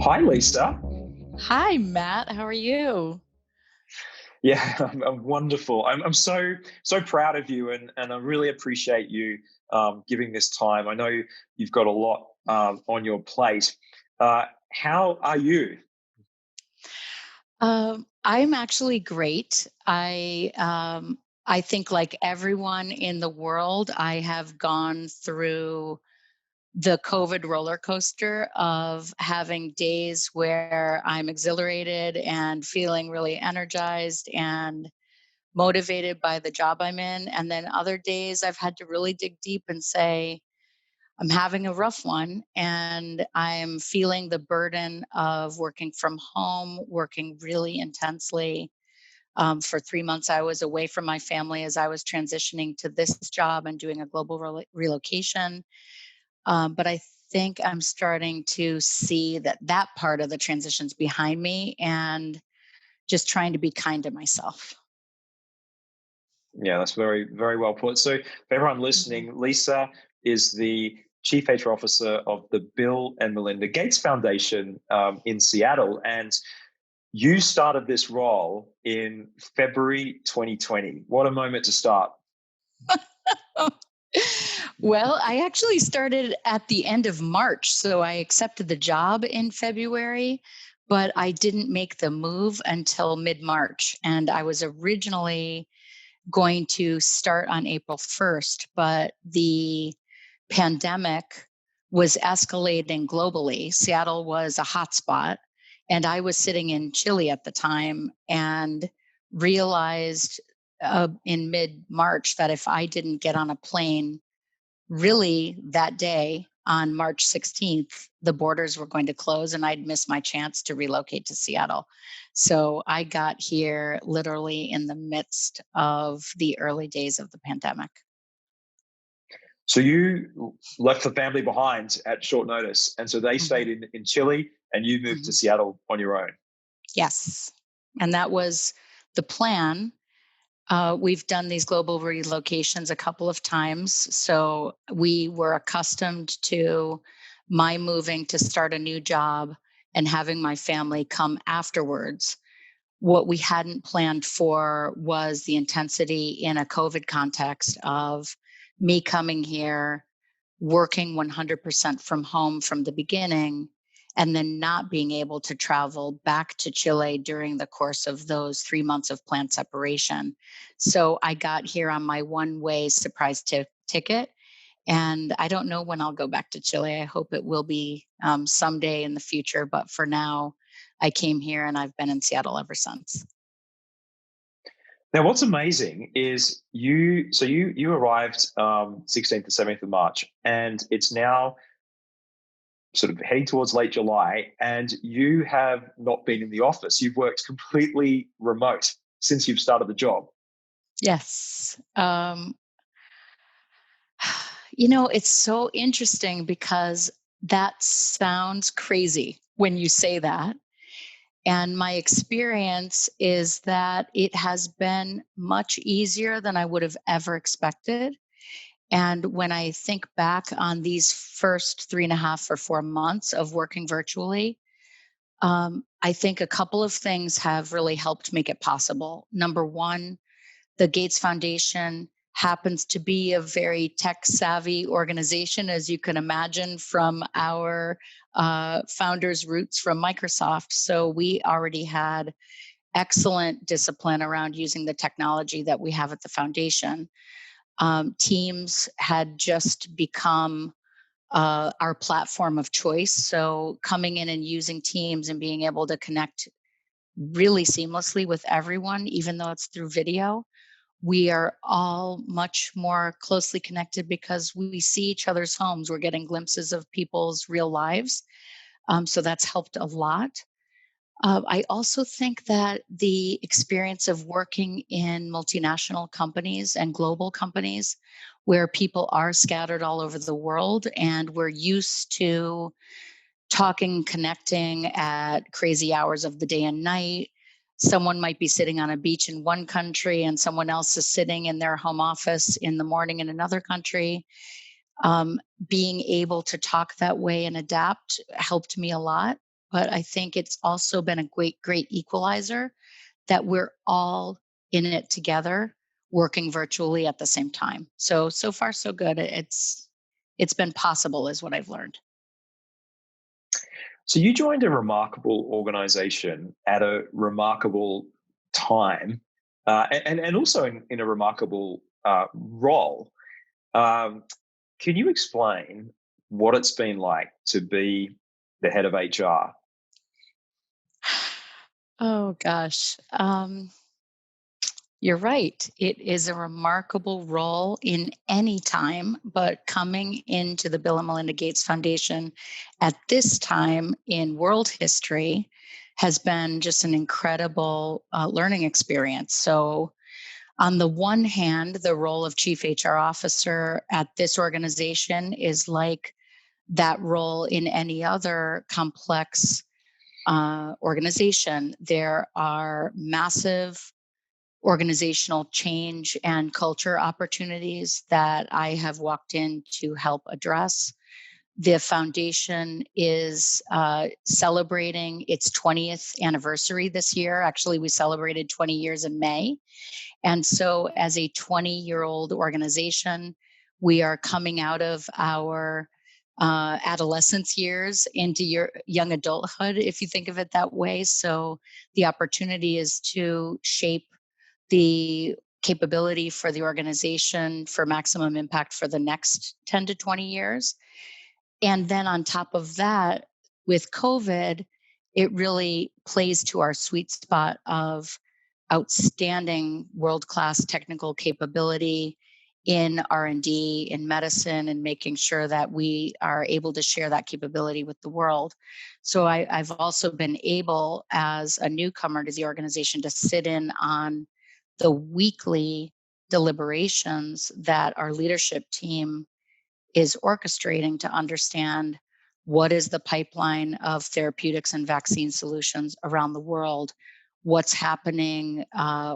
Hi, Lisa. Hi, Matt. How are you? Yeah, I'm wonderful. I'm so proud of you, and I really appreciate you giving this time. I know you've got a lot on your plate. How are you? I'm actually great. I think like everyone in the world, I have gone through the COVID roller coaster of having days where I'm exhilarated and feeling really energized and motivated by the job I'm in. And then other days I've had to really dig deep and say, I'm having a rough one and I'm feeling the burden of working from home, working really intensely. For 3 months, I was away from my family as I was transitioning to this job and doing a global relocation. But I think I'm starting to see that part of the transition's behind me and just trying to be kind to myself. Yeah, that's very well put. So, for everyone Mhm. listening, Lisa is the Chief HR Officer of the Bill and Melinda Gates Foundation in Seattle, and you started this role in February 2020. What a moment to start. Well, I actually started at the end of March. So I accepted the job in February, but I didn't make the move until mid March. And I was originally going to start on April 1st, but the pandemic was escalating globally. Seattle was a hotspot. And I was sitting in Chile at the time and realized in mid March that if I didn't get on a plane really that day on March 16th, the borders were going to close and I'd miss my chance to relocate to Seattle. So I got here literally in the midst of the early days of the pandemic. So you left the family behind at short notice, and so they stayed Mhm, in Chile, and you moved to mhm. Seattle on your own. Yes. And that was the plan. We've done these global relocations a couple of times. So we were accustomed to my moving to start a new job and having my family come afterwards. What we hadn't planned for was the intensity in a COVID context of me coming here, working 100% from home from the beginning, and then not being able to travel back to Chile during the course of those 3 months of planned separation. So I got here on my one way surprise ticket. And I don't know when I'll go back to Chile. I hope it will be someday in the future. But for now, I came here and I've been in Seattle ever since. Now, what's amazing is you arrived 16th to 17th of March, and it's now sort of heading towards late July, and you have not been in the office. You've worked completely remote since you've started the job. Yes. It's so interesting because that sounds crazy when you say that. And my experience is that it has been much easier than I would have ever expected. And when I think back on these first 3.5 or 4 months of working virtually, I think a couple of things have really helped make it possible. Number one, the Gates Foundation happens to be a very tech savvy organization, as you can imagine from our founders' roots from Microsoft. So we already had excellent discipline around using the technology that we have at the foundation. Teams had just become our platform of choice. So coming in and using Teams and being able to connect really seamlessly with everyone, even though it's through video, we are all much more closely connected because we see each other's homes. We're getting glimpses of people's real lives. So that's helped a lot. I also think that the experience of working in multinational companies and global companies where people are scattered all over the world and we're used to talking, connecting at crazy hours of the day and night. Someone might be sitting on a beach in one country and someone else is sitting in their home office in the morning in another country. Um, Being able to talk that way and adapt helped me a lot. but I think it's also been a great equalizer that we're all in it together, working virtually at the same time. So far so good. It's been possible is what I've learned. So you joined a remarkable organization at a remarkable time, and also in a remarkable role. Um, can you explain what it's been like to be the head of HR? Oh gosh. You're right. It is a remarkable role in any time, but coming into the Bill and Melinda Gates Foundation at this time in world history has been just an incredible learning experience. So, on the one hand, the role of chief HR officer at this organization is like that role in any other complex organization. There are massive organizational change and culture opportunities that I have walked in to help address. The foundation is celebrating its 20th anniversary this year. Actually, we celebrated 20 years in May. And so, as a 20-year-old organization, we are coming out of our adolescence years into your young adulthood, if you think of it that way. So, the opportunity is to shape the capability for the organization for maximum impact for the next 10 to 20 years. And then on top of that, with COVID, it really plays to our sweet spot of outstanding world-class technical capability in R&D, in medicine, and making sure that we are able to share that capability with the world. So I've also been able, as a newcomer to the organization, to sit in on the weekly deliberations that our leadership team is orchestrating to understand what is the pipeline of therapeutics and vaccine solutions around the world, what's happening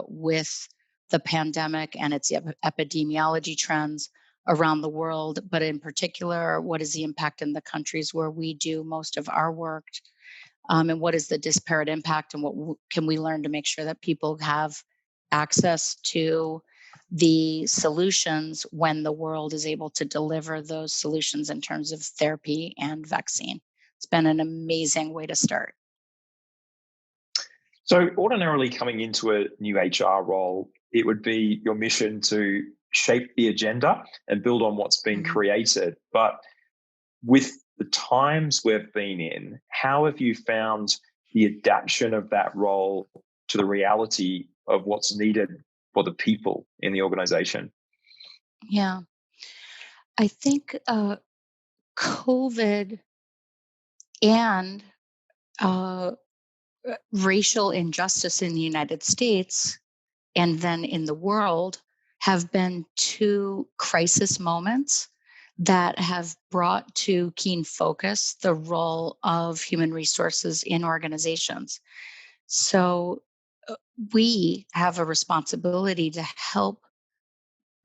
with the pandemic and its epidemiology trends around the world, but in particular, what is the impact in the countries where we do most of our work, and what is the disparate impact, and what can we learn to make sure that people have access to the solutions when the world is able to deliver those solutions in terms of therapy and vaccine. It's been an amazing way to start. So, ordinarily coming into a new HR role, it would be your mission to shape the agenda and build on what's been Mhm. created. But with the times we've been in, how have you found the adaptation of that role to the reality of what's needed for the people in the organization? Yeah, I think COVID and uh, racial injustice in the United States and then in the world have been two crisis moments that have brought to keen focus the role of human resources in organizations. So we have a responsibility to help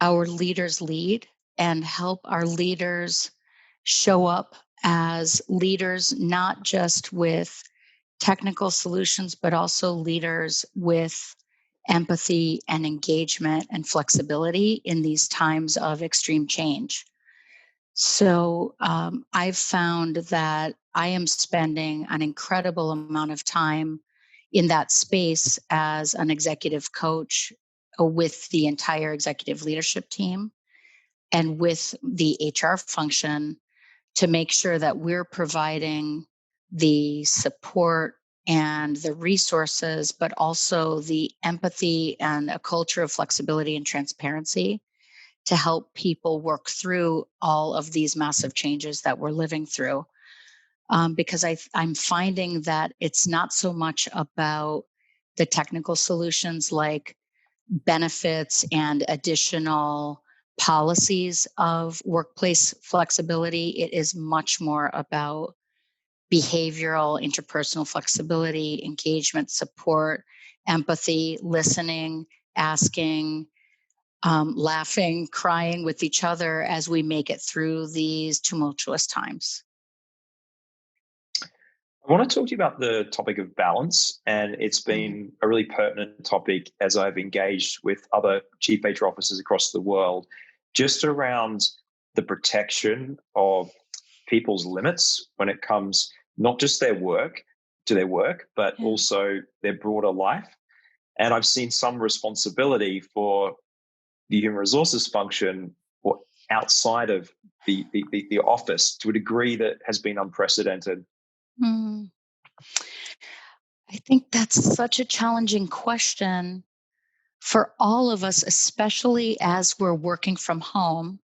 our leaders lead and help our leaders show up as leaders, not just with technical solutions, but also leaders with empathy and engagement and flexibility in these times of extreme change. So I've found that I am spending an incredible amount of time in that space as an executive coach with the entire executive leadership team and with the HR function to make sure that we're providing the support and the resources, but also the empathy and a culture of flexibility and transparency to help people work through all of these massive changes that we're living through. Because I'm finding that it's not so much about the technical solutions like benefits and additional policies of workplace flexibility. It is much more about behavioral, interpersonal flexibility, engagement, support, empathy, listening, asking, laughing, crying with each other as we make it through these tumultuous times. I want to talk to you about the topic of balance, and it's Mhm. been a really pertinent topic as I've engaged with other chief HR officers across the world, just around the protection of people's limits when it comes not just their work, but Yeah. also their broader life. And I've seen some responsibility for the human resources function or outside of the office to a degree that has been unprecedented. Mm. I think that's such a challenging question for all of us, especially as we're working from home.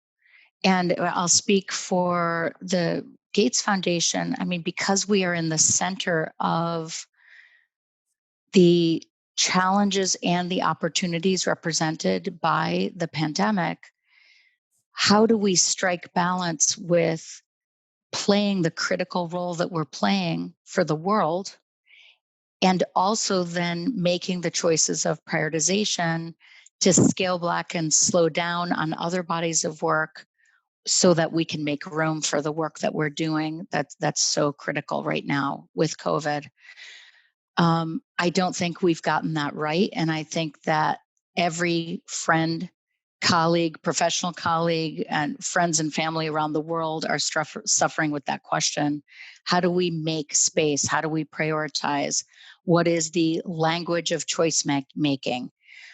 And I'll speak for the Gates Foundation. I mean, because we are in the center of the challenges and the opportunities represented by the pandemic, how do we strike balance with playing the critical role that we're playing for the world, and also then making the choices of prioritization to scale back and slow down on other bodies of work so that we can make room for the work that we're doing that's so critical right now with COVID. I don't think we've gotten that right. And I think that every friend, colleague, professional colleague, and friends and family around the world are suffering with that question. How do we make space? How do we prioritize? What is the language of choice making?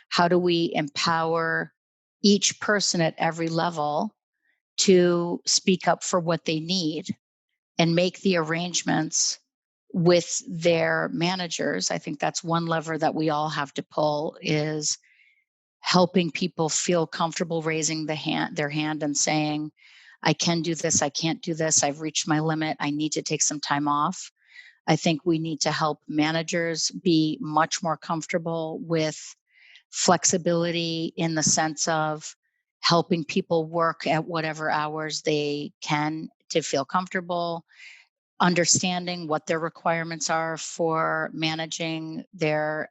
How do we empower each person at every level to speak up for what they need and make the arrangements with their managers? I think that's one lever that we all have to pull, is helping people feel comfortable raising their hand and saying, I can do this, I can't do this, I've reached my limit, I need to take some time off. I think we need to help managers be much more comfortable with flexibility in the sense of helping people work at whatever hours they can to feel comfortable, understanding what their requirements are for managing their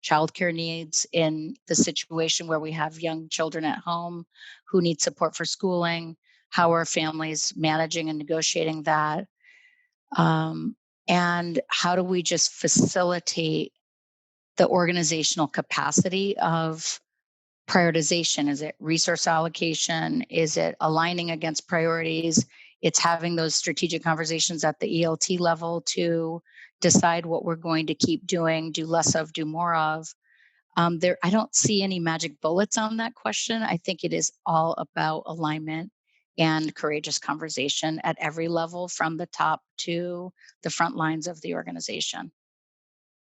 childcare needs in the situation where we have young children at home who need support for schooling. How are families managing and negotiating that? Um, and how do we just facilitate the organizational capacity of prioritization? Is it resource allocation? Is it aligning against priorities? It's having those strategic conversations at the ELT level to decide what we're going to keep doing, do less of, do more of. I don't see any magic bullets on that question. I think it is all about alignment and courageous conversation at every level, from the top to the front lines of the organization.